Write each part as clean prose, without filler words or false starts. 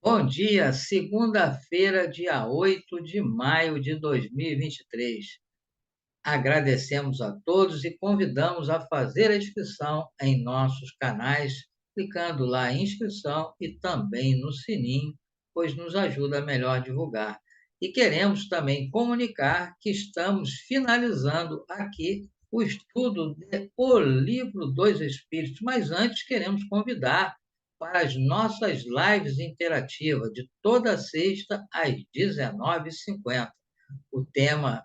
Bom dia, segunda-feira, dia 8 de maio de 2023. Agradecemos a todos e convidamos a fazer a inscrição em nossos canais, clicando lá em inscrição e também no sininho, pois nos ajuda a melhor divulgar. E queremos também comunicar que estamos finalizando aqui o estudo de O Livro dos Espíritos, mas antes queremos convidar para as nossas lives interativas de toda sexta às 19h50. O tema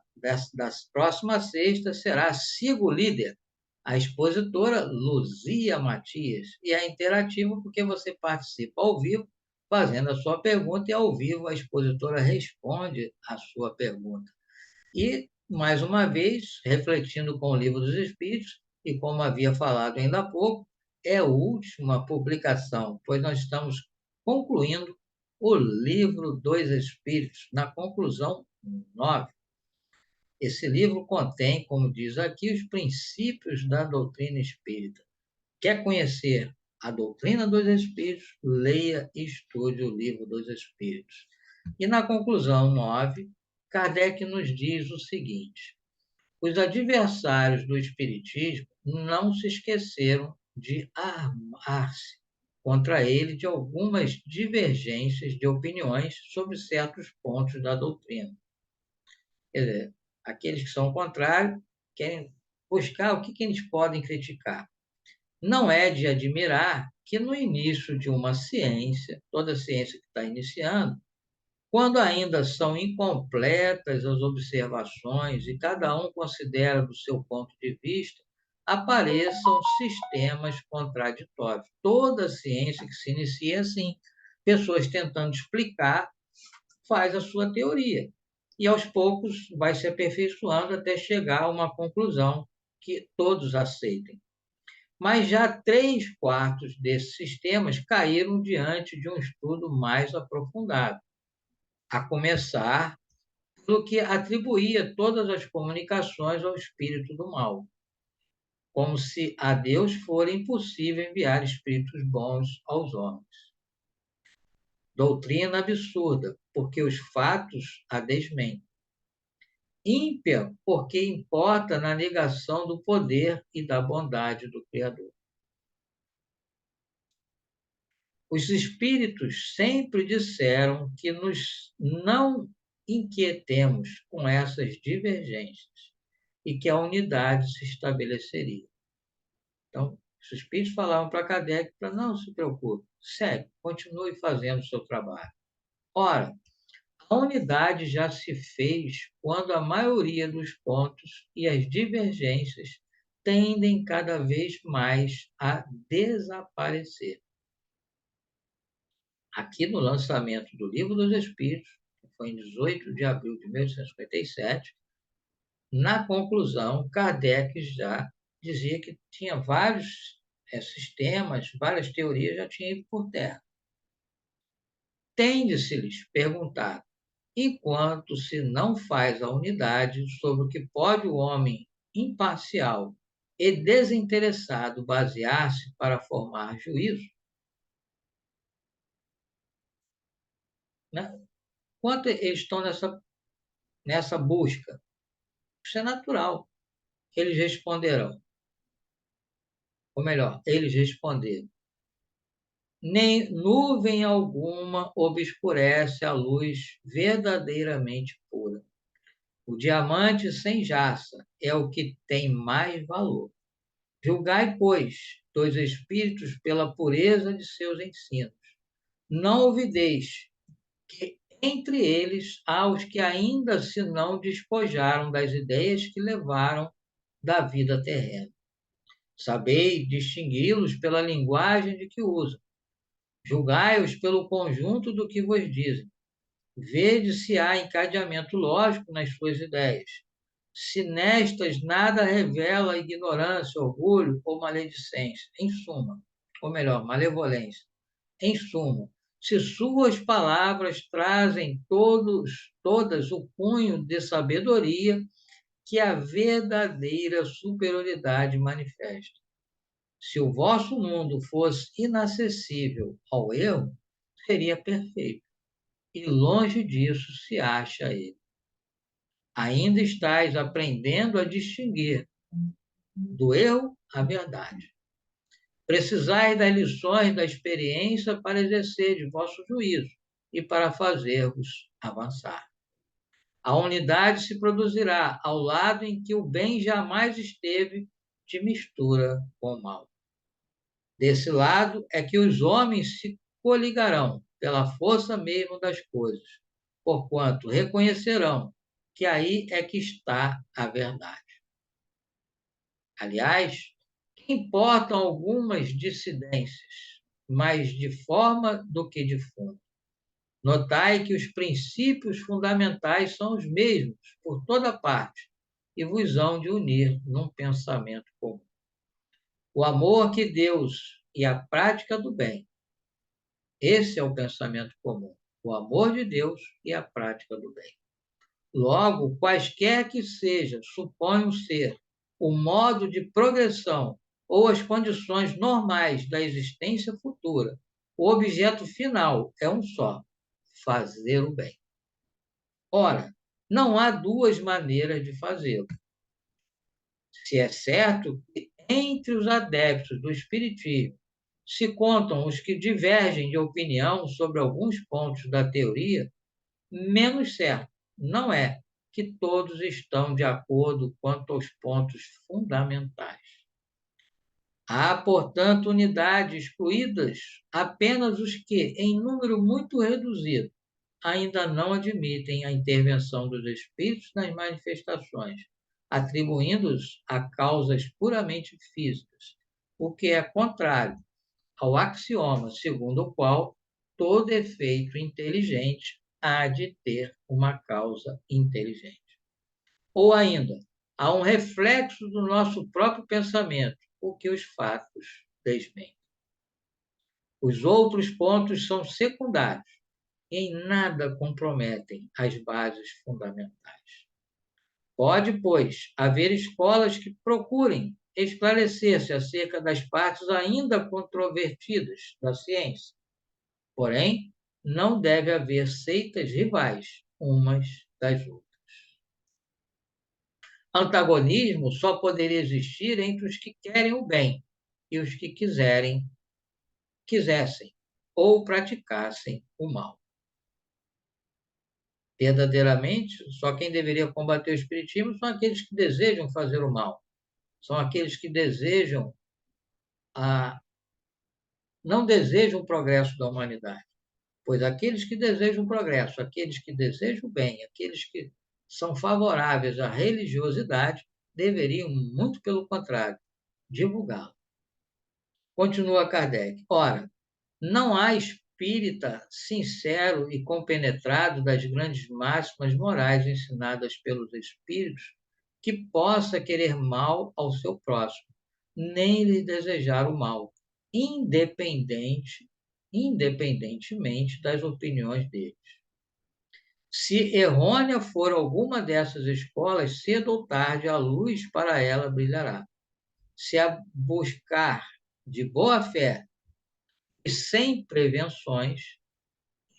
das próximas sextas será Siga o Líder, a expositora Luzia Matias. E é interativo porque você participa ao vivo, fazendo a sua pergunta, e ao vivo a expositora responde a sua pergunta. E, mais uma vez, refletindo com o Livro dos Espíritos, e como havia falado ainda há pouco, é a última publicação, pois nós estamos concluindo o Livro dos Espíritos, na conclusão 9. Esse livro contém, como diz aqui, os princípios da doutrina espírita. Quer conhecer a doutrina dos espíritos? Leia e estude o Livro dos Espíritos. E na conclusão 9, Kardec nos diz o seguinte: os adversários do espiritismo não se esqueceram de armar-se contra ele de algumas divergências de opiniões sobre certos pontos da doutrina. Quer dizer, aqueles que são contrários querem buscar o que eles podem criticar. Não é de admirar que no início de uma ciência, toda ciência que está iniciando, quando ainda são incompletas as observações e cada um considera do seu ponto de vista, apareçam sistemas contraditórios. Toda ciência que se inicia assim, pessoas tentando explicar, faz a sua teoria. E aos poucos vai se aperfeiçoando até chegar a uma conclusão que todos aceitem. Mas já 3/4 desses sistemas caíram diante de um estudo mais aprofundado, a começar pelo que atribuía todas as comunicações ao espírito do mal, como se a Deus fora impossível enviar espíritos bons aos homens. Doutrina absurda, porque os fatos a desmentem. Ímpia, porque importa na negação do poder e da bondade do Criador. Os espíritos sempre disseram que nos não inquietemos com essas divergências e que a unidade se estabeleceria. Então, os espíritos falavam para Kardec para não se preocupe, segue, continue fazendo o seu trabalho. Ora, a unidade já se fez quando a maioria dos pontos e as divergências tendem cada vez mais a desaparecer. Aqui no lançamento do Livro dos Espíritos, que foi em 18 de abril de 1857, na conclusão, Kardec já dizia que tinha vários sistemas, várias teorias já tinham ido por terra. Tende-se-lhes perguntar, enquanto se não faz a unidade sobre o que pode o homem imparcial e desinteressado basear-se para formar juízo, né? Enquanto eles estão nessa busca, isso é natural. Eles responderão, ou melhor, eles responderam: nem nuvem alguma obscurece a luz verdadeiramente pura. O diamante sem jaça é o que tem mais valor. Julgai, pois, dos espíritos pela pureza de seus ensinos. Não ouvideis que entre eles há os que ainda se não despojaram das ideias que levaram da vida terrena. Sabei distingui-los pela linguagem de que usam. Julgai-os pelo conjunto do que vos dizem. Vede se há encadeamento lógico nas suas ideias. Se nestas nada revela ignorância, orgulho ou maledicência, em suma, ou melhor, malevolência, em suma, se suas palavras trazem todas o cunho de sabedoria que a verdadeira superioridade manifesta. Se o vosso mundo fosse inacessível ao erro, seria perfeito, e longe disso se acha ele. Ainda estás aprendendo a distinguir do erro à verdade. Precisais das lições da experiência para exercer de vosso juízo e para fazer-vos avançar. A unidade se produzirá ao lado em que o bem jamais esteve de mistura com o mal. Desse lado é que os homens se coligarão pela força mesmo das coisas, porquanto reconhecerão que aí é que está a verdade. Aliás, que importam algumas dissidências, mais de forma do que de fundo. Notai que os princípios fundamentais são os mesmos por toda parte e vos hão de unir num pensamento comum. O amor que Deus e a prática do bem. Esse é o pensamento comum. O amor de Deus e a prática do bem. Logo, quaisquer que seja, suponham ser o modo de progressão ou as condições normais da existência futura, o objeto final é um só: fazer o bem. Ora, não há duas maneiras de fazê-lo. Se é certo que entre os adeptos do Espiritismo se contam os que divergem de opinião sobre alguns pontos da teoria, menos certo não é que todos estão de acordo quanto aos pontos fundamentais. Há, portanto, unidades excluídas apenas os que, em número muito reduzido, ainda não admitem a intervenção dos espíritos nas manifestações, atribuindo-os a causas puramente físicas, o que é contrário ao axioma segundo o qual todo efeito inteligente há de ter uma causa inteligente. Ou ainda, há um reflexo do nosso próprio pensamento, o que os fatos desmentem. Os outros pontos são secundários e em nada comprometem as bases fundamentais. Pode, pois, haver escolas que procurem esclarecer-se acerca das partes ainda controvertidas da ciência. Porém, não deve haver seitas rivais umas das outras. Antagonismo só poderia existir entre os que querem o bem e os que quisessem ou praticassem o mal. Verdadeiramente, só quem deveria combater o espiritismo são aqueles que desejam fazer o mal. São aqueles que não desejam o progresso da humanidade. Pois aqueles que desejam o progresso, aqueles que desejam o bem, aqueles que são favoráveis à religiosidade, deveriam, muito pelo contrário, divulgá-lo. Continua Kardec. Ora, não há espírita sincero e compenetrado das grandes máximas morais ensinadas pelos espíritos que possa querer mal ao seu próximo, nem lhe desejar o mal, independentemente das opiniões deles. Se errônea for alguma dessas escolas, cedo ou tarde a luz para ela brilhará. Se a buscar de boa fé e sem prevenções,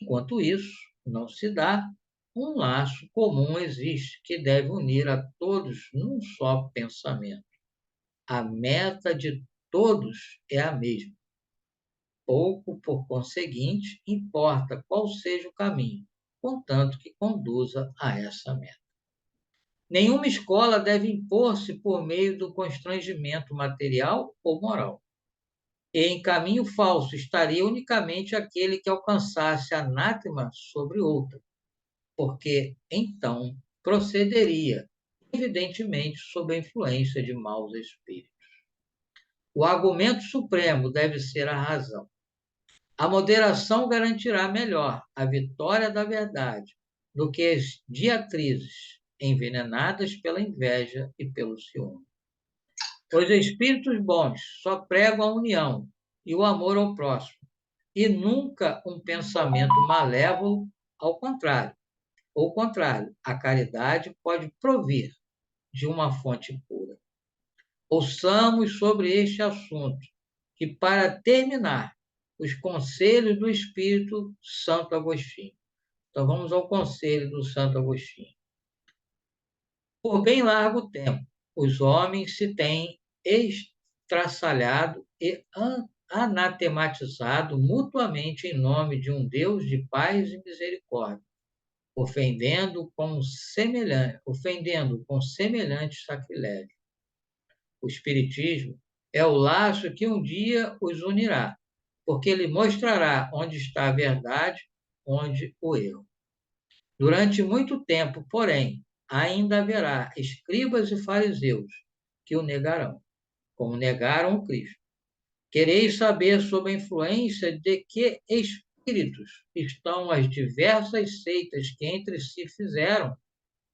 enquanto isso não se dá, um laço comum existe que deve unir a todos num só pensamento. A meta de todos é a mesma. Pouco, por conseguinte, importa qual seja o caminho, contanto que conduza a essa meta. Nenhuma escola deve impor-se por meio do constrangimento material ou moral. E em caminho falso estaria unicamente aquele que alcançasse anátema sobre outra, porque então procederia, evidentemente, sob a influência de maus espíritos. O argumento supremo deve ser a razão. A moderação garantirá melhor a vitória da verdade do que as diatrizes envenenadas pela inveja e pelo ciúme. Os espíritos bons só pregam a união e o amor ao próximo, e nunca um pensamento malévolo, ao contrário. Ou contrário, a caridade pode provir de uma fonte pura. Ouçamos sobre este assunto, que, para terminar, os conselhos do Espírito Santo Agostinho. Então, vamos ao conselho do Santo Agostinho. Por bem largo tempo, os homens se têm estraçalhado e anatematizado mutuamente em nome de um Deus de paz e misericórdia, ofendendo com semelhante sacrilégio. O Espiritismo é o laço que um dia os unirá, porque ele mostrará onde está a verdade, onde o erro. Durante muito tempo, porém, ainda haverá escribas e fariseus que o negarão, como negaram o Cristo. Quereis saber sobre a influência de que espíritos estão as diversas seitas que entre si fizeram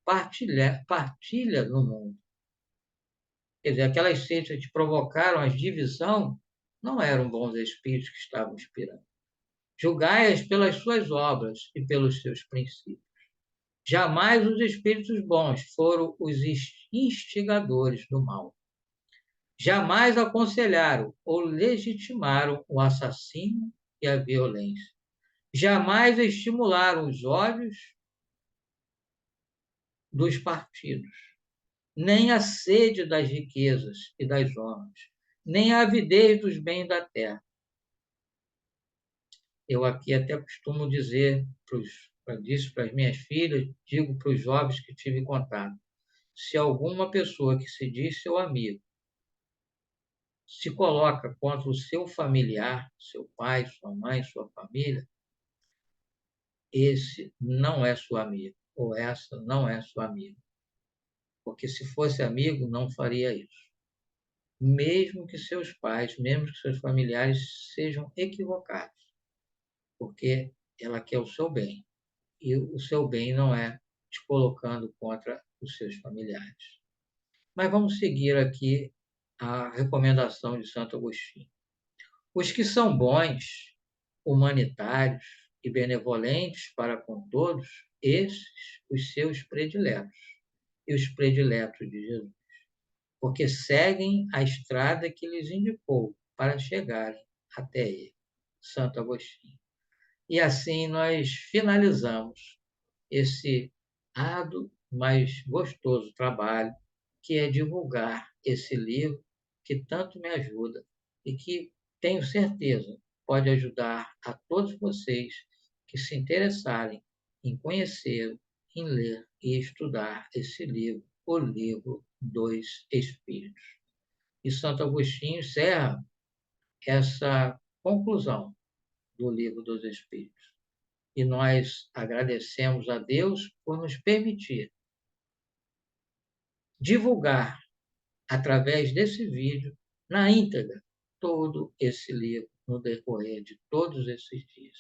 partilha no mundo. Quer dizer, aquelas seitas que provocaram a divisão não eram bons espíritos que estavam inspirando. Julgai-as pelas suas obras e pelos seus princípios. Jamais os espíritos bons foram os instigadores do mal. Jamais aconselharam ou legitimaram o assassínio e a violência. Jamais estimularam os ódios dos partidos, nem a sede das riquezas e das honras, nem a avidez dos bens da terra. Eu aqui até costumo dizer, disse para as minhas filhas, digo para os jovens que tive contato, se alguma pessoa que se diz seu amigo se coloca contra o seu familiar, seu pai, sua mãe, sua família, esse não é seu amigo, ou essa não é sua amiga. Porque se fosse amigo, não faria isso. Mesmo que seus pais, mesmo que seus familiares sejam equivocados, porque ela quer o seu bem. E o seu bem não é te colocando contra os seus familiares. Mas vamos seguir aqui a recomendação de Santo Agostinho. Os que são bons, humanitários e benevolentes para com todos, esses os seus prediletos e os prediletos de Jesus, porque seguem a estrada que lhes indicou para chegarem até ele, Santo Agostinho. E assim nós finalizamos esse árduo, mas gostoso trabalho, que é divulgar esse livro que tanto me ajuda e que, tenho certeza, pode ajudar a todos vocês que se interessarem em conhecer, em ler e estudar esse livro, O Livro dos Espíritos. E Santo Agostinho encerra essa conclusão do Livro dos Espíritos. E nós agradecemos a Deus por nos permitir divulgar, através desse vídeo, na íntegra, todo esse livro no decorrer de todos esses dias.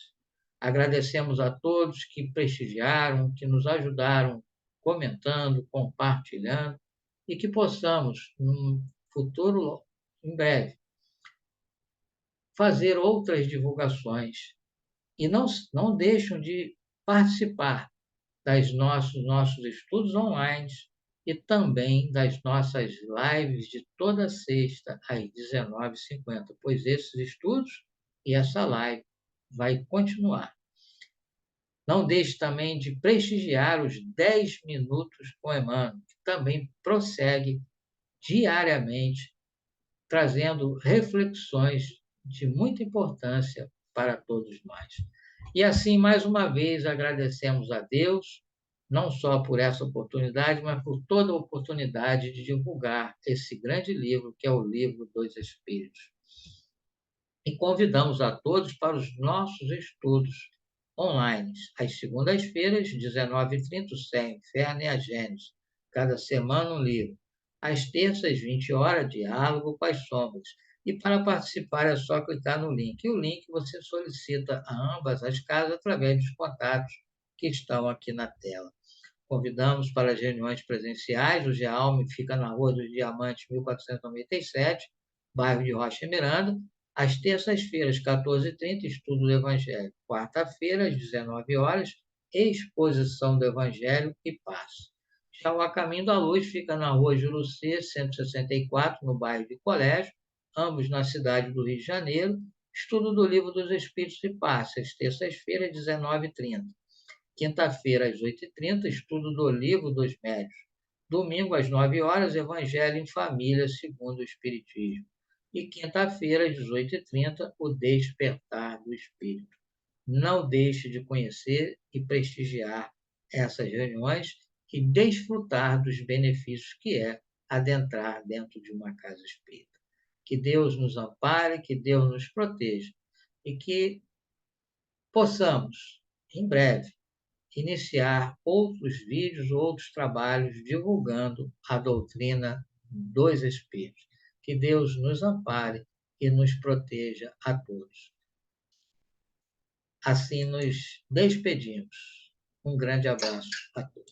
Agradecemos a todos que prestigiaram, que nos ajudaram comentando, compartilhando, e que possamos, num futuro em breve, fazer outras divulgações. E não deixam de participar das nossos estudos online e também das nossas lives de toda sexta às 19h50, pois esses estudos e essa live vai continuar. Não deixe também de prestigiar os 10 minutos com Emmanuel, que também prossegue diariamente, trazendo reflexões de muita importância para todos nós. E assim, mais uma vez, agradecemos a Deus, não só por essa oportunidade, mas por toda a oportunidade de divulgar esse grande livro, que é o Livro dos Espíritos. E convidamos a todos para os nossos estudos online, às segundas-feiras, 19h30, o Sé, Inferno e a Gênesis. Cada semana um livro. Às terças, 20h, Diálogo com as Sombras. E para participar é só clicar no link. E o link você solicita a ambas as casas através dos contatos que estão aqui na tela. Convidamos para as reuniões presenciais. O GEALM fica na Rua dos Diamantes, 1497, bairro de Rocha Miranda. Às terças-feiras, 14h30, estudo do Evangelho. Quarta-feira, às 19h, exposição do Evangelho e paz. Já o A Caminho da Luz fica na Rua Jurucê, 164, no bairro de Colégio, ambos na cidade do Rio de Janeiro, Estudo do Livro dos Espíritos e Passos, terças-feiras, 19h30. Quinta-feira, às 8h30, estudo do Livro dos Médiuns. Domingo, às 9 horas, Evangelho em Família, segundo o Espiritismo. E quinta-feira, às 18h30, o Despertar do Espírito. Não deixe de conhecer e prestigiar essas reuniões e desfrutar dos benefícios que é adentrar dentro de uma casa espírita. Que Deus nos ampare, que Deus nos proteja e que possamos, em breve, iniciar outros vídeos, outros trabalhos divulgando a doutrina dos Espíritos. Que Deus nos ampare e nos proteja a todos. Assim nos despedimos. Um grande abraço a todos.